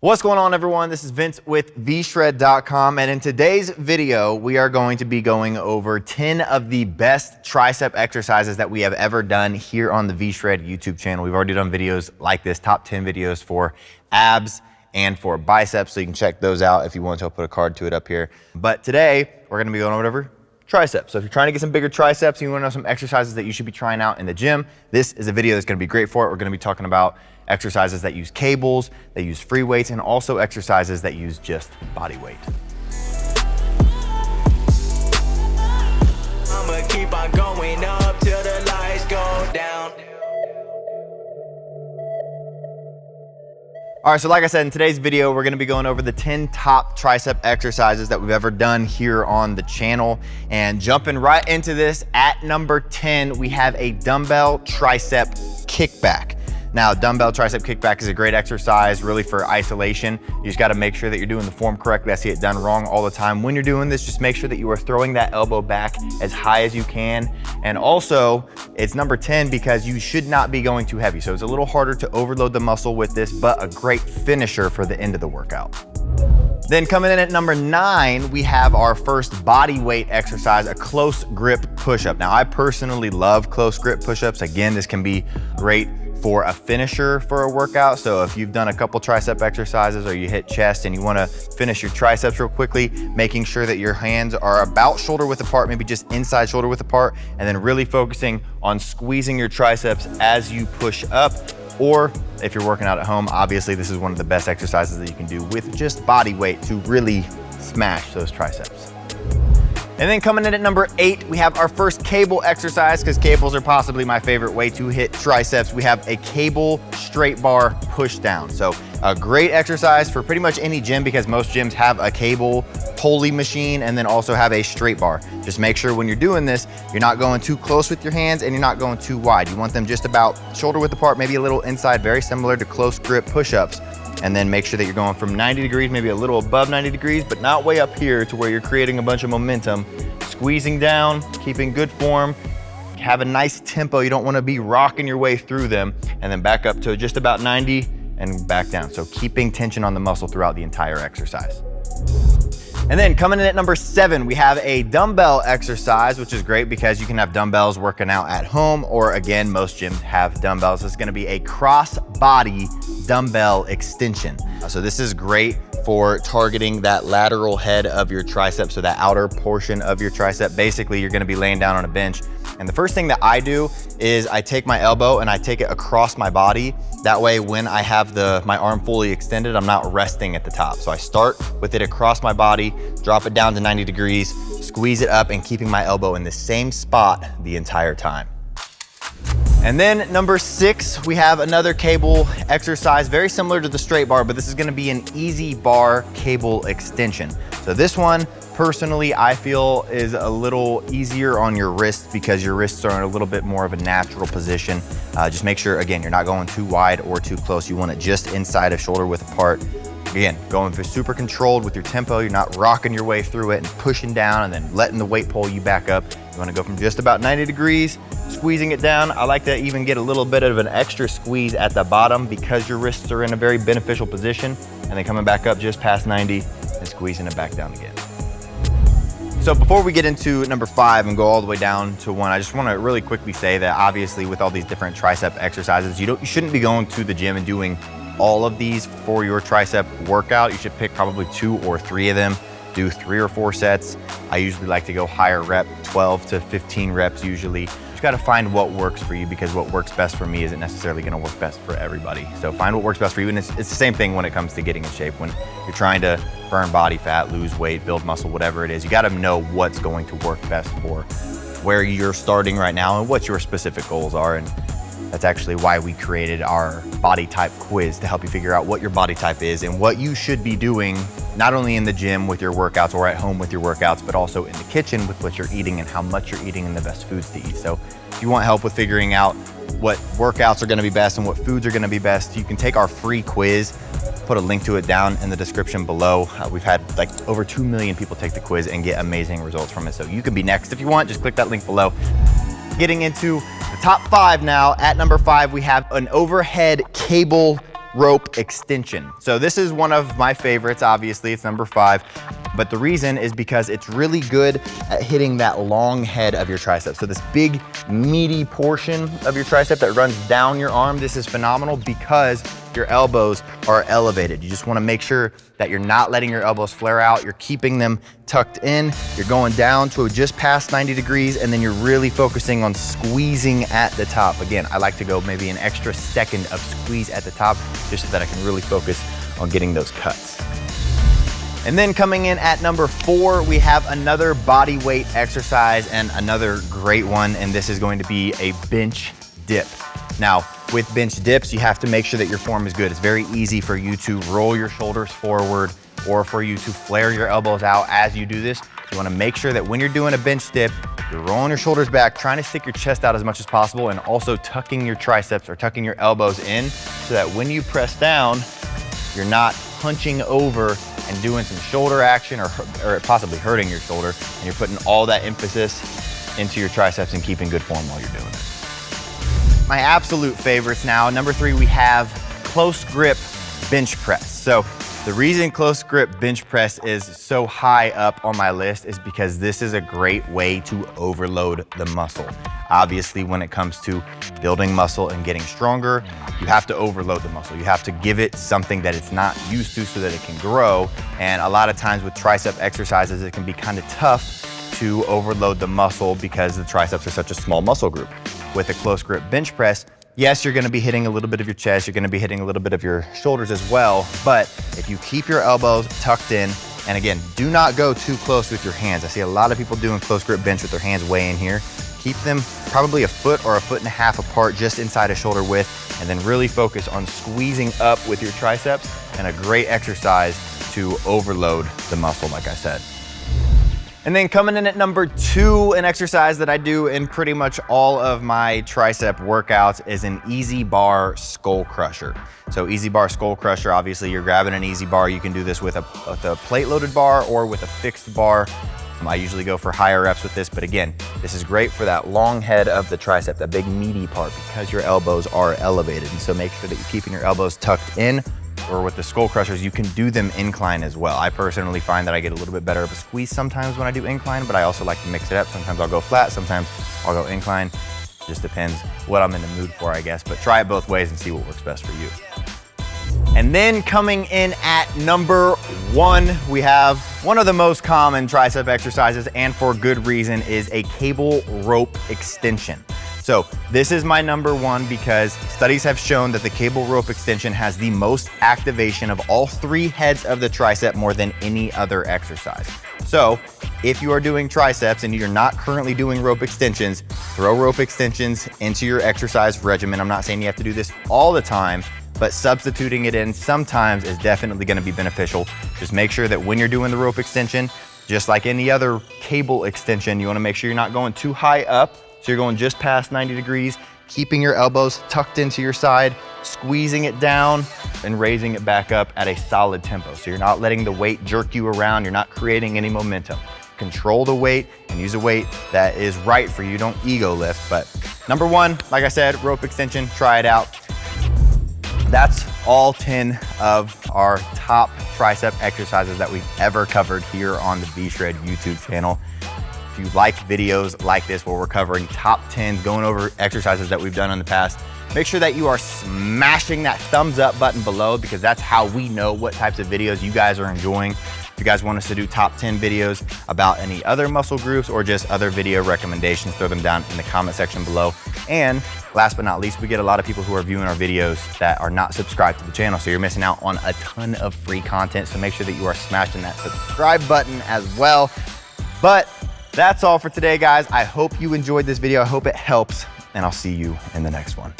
What's going on, everyone? This is Vince with vshred.com, and in today's video we are going to be going over 10 of the best tricep exercises that we have ever done here on the VShred YouTube channel. We've already done videos like this, top 10 videos for abs and for biceps, so you can check those out if you want to. I'll put a card to it up here. But today we're going to be going over triceps. So if you're trying to get some bigger triceps and you want to know some exercises that you should be trying out in the gym, this is a video that's going to be great for it. We're going to be talking about exercises that use cables, that use free weights, and also exercises that use just body weight. I'ma keep on going up till the lights go down. All right, so like I said, in today's video, we're gonna be going over the 10 top tricep exercises that we've ever done here on the channel. And jumping right into this, at number 10, we have a dumbbell tricep kickback. Now, dumbbell tricep kickback is a great exercise really for isolation. You just gotta make sure that you're doing the form correctly. I see it done wrong all the time. When you're doing this, just make sure that you are throwing that elbow back as high as you can. And also, it's number 10 because you should not be going too heavy. So it's a little harder to overload the muscle with this, but a great finisher for the end of the workout. Then coming in at number 9, we have our first body weight exercise, a close grip push-up. Now, I personally love close grip push-ups. Again, this can be great for a finisher for a workout. So if you've done a couple tricep exercises or you hit chest and you wanna finish your triceps real quickly, making sure that your hands are about shoulder width apart, maybe just inside shoulder width apart, and then really focusing on squeezing your triceps as you push up. Or if you're working out at home, obviously this is one of the best exercises that you can do with just body weight to really smash those triceps. And then coming in at number 8, we have our first cable exercise, because cables are possibly my favorite way to hit triceps. We have a cable straight bar push down. So a great exercise for pretty much any gym, because most gyms have a cable pulley machine and then also have a straight bar. Just make sure when you're doing this, you're not going too close with your hands and you're not going too wide. You want them just about shoulder width apart, maybe a little inside, very similar to close grip push-ups. And then make sure that you're going from 90 degrees, maybe a little above 90 degrees, but not way up here to where you're creating a bunch of momentum. Squeezing down, keeping good form, have a nice tempo. You don't want to be rocking your way through them, and then back up to just about 90 and back down. So keeping tension on the muscle throughout the entire exercise. And then coming in at number 7, we have a dumbbell exercise, which is great because you can have dumbbells working out at home, or again, most gyms have dumbbells. It's gonna be a cross body dumbbell extension. So this is great for targeting that lateral head of your tricep, so that outer portion of your tricep. Basically, you're gonna be laying down on a bench. And the first thing that I do is I take my elbow and I take it across my body. That way, when I have my arm fully extended, I'm not resting at the top. So I start with it across my body, drop it down to 90 degrees, squeeze it up, and keeping my elbow in the same spot the entire time. And then number 6, we have another cable exercise, very similar to the straight bar, but this is gonna be an EZ-Bar cable extension. So this one, personally, I feel is a little easier on your wrists because your wrists are in a little bit more of a natural position. Just make sure, again, you're not going too wide or too close. You want it just inside of shoulder width apart. Again, going for super controlled with your tempo. You're not rocking your way through it and pushing down and then letting the weight pull you back up. You wanna go from just about 90 degrees, squeezing it down. I like to even get a little bit of an extra squeeze at the bottom because your wrists are in a very beneficial position, and then coming back up just past 90 and squeezing it back down again. So before we get into number 5 and go all the way down to 1, I just want to really quickly say that obviously with all these different tricep exercises, you shouldn't be going to the gym and doing all of these for your tricep workout. You should pick probably 2 or 3 of them, do 3 or 4 sets. I usually like to go higher rep, 12 to 15 reps usually. You got to find what works for you, because what works best for me isn't necessarily going to work best for everybody. So find what works best for you, and it's the same thing when it comes to getting in shape. When you're trying to burn body fat, lose weight, build muscle, whatever it is, you got to know what's going to work best for where you're starting right now and what your specific goals are. And that's actually why we created our body type quiz, to help you figure out what your body type is and what you should be doing, not only in the gym with your workouts or at home with your workouts, but also in the kitchen with what you're eating and how much you're eating and the best foods to eat. So if you want help with figuring out what workouts are gonna be best and what foods are gonna be best, you can take our free quiz. Put a link to it down in the description below. We've had like over 2 million people take the quiz and get amazing results from it. So you can be next if you want, just click that link below. Getting into the top 5 now. At number 5, we have an overhead cable rope extension. So this is one of my favorites, obviously, it's number 5. But the reason is because it's really good at hitting that long head of your tricep. So this big meaty portion of your tricep that runs down your arm, this is phenomenal because your elbows are elevated. You just wanna make sure that you're not letting your elbows flare out. You're keeping them tucked in. You're going down to just past 90 degrees, and then you're really focusing on squeezing at the top. Again, I like to go maybe an extra second of squeeze at the top just so that I can really focus on getting those cuts. And then coming in at number 4, we have another body weight exercise and another great one, and this is going to be a bench dip. Now, with bench dips, you have to make sure that your form is good. It's very easy for you to roll your shoulders forward or for you to flare your elbows out as you do this. You wanna make sure that when you're doing a bench dip, you're rolling your shoulders back, trying to stick your chest out as much as possible, and also tucking your triceps or tucking your elbows in so that when you press down, you're not hunching over and doing some shoulder action or possibly hurting your shoulder, and you're putting all that emphasis into your triceps and keeping good form while you're doing it. My absolute favorites now, number 3, we have close grip bench press. So the reason close grip bench press is so high up on my list is because this is a great way to overload the muscle. Obviously, when it comes to building muscle and getting stronger, you have to overload the muscle. You have to give it something that it's not used to so that it can grow. And a lot of times with tricep exercises, it can be kind of tough to overload the muscle because the triceps are such a small muscle group. With a close grip bench press, yes, you're gonna be hitting a little bit of your chest, you're gonna be hitting a little bit of your shoulders as well, but if you keep your elbows tucked in, and again, do not go too close with your hands. I see a lot of people doing close grip bench with their hands way in here. Keep them probably a foot or a foot and a half apart, just inside a shoulder width, and then really focus on squeezing up with your triceps, and a great exercise to overload the muscle, like I said. And then coming in at number 2, an exercise that I do in pretty much all of my tricep workouts is an EZ-Bar Skullcrusher. So EZ-Bar Skullcrusher, obviously you're grabbing an EZ-Bar. You can do this with a plate loaded bar or with a fixed bar. I usually go for higher reps with this, but again, this is great for that long head of the tricep, that big meaty part, because your elbows are elevated. And so make sure that you're keeping your elbows tucked in, or with the Skullcrushers, you can do them incline as well. I personally find that I get a little bit better of a squeeze sometimes when I do incline, but I also like to mix it up. Sometimes I'll go flat, sometimes I'll go incline. Just depends what I'm in the mood for, I guess, but try it both ways and see what works best for you. And then coming in at number 1, we have one of the most common tricep exercises, and for good reason, is a cable rope extension. So this is my number 1 because studies have shown that the cable rope extension has the most activation of all 3 heads of the tricep more than any other exercise. So if you are doing triceps and you're not currently doing rope extensions, throw rope extensions into your exercise regimen. I'm not saying you have to do this all the time, but substituting it in sometimes is definitely gonna be beneficial. Just make sure that when you're doing the rope extension, just like any other cable extension, you wanna make sure you're not going too high up. So you're going just past 90 degrees, keeping your elbows tucked into your side, squeezing it down and raising it back up at a solid tempo. So you're not letting the weight jerk you around. You're not creating any momentum. Control the weight and use a weight that is right for you. Don't ego lift. But number 1, like I said, rope extension, try it out. That's all 10 of our top tricep exercises that we've ever covered here on the V-Shred YouTube channel. If you like videos like this where we're covering top 10s, going over exercises that we've done in the past, make sure that you are smashing that thumbs up button below, because that's how we know what types of videos you guys are enjoying. If you guys want us to do top 10 videos about any other muscle groups or just other video recommendations, throw them down in the comment section below. And last but not least, we get a lot of people who are viewing our videos that are not subscribed to the channel, so you're missing out on a ton of free content. So make sure that you are smashing that subscribe button as well. But that's all for today, guys. I hope you enjoyed this video. I hope it helps, and I'll see you in the next one.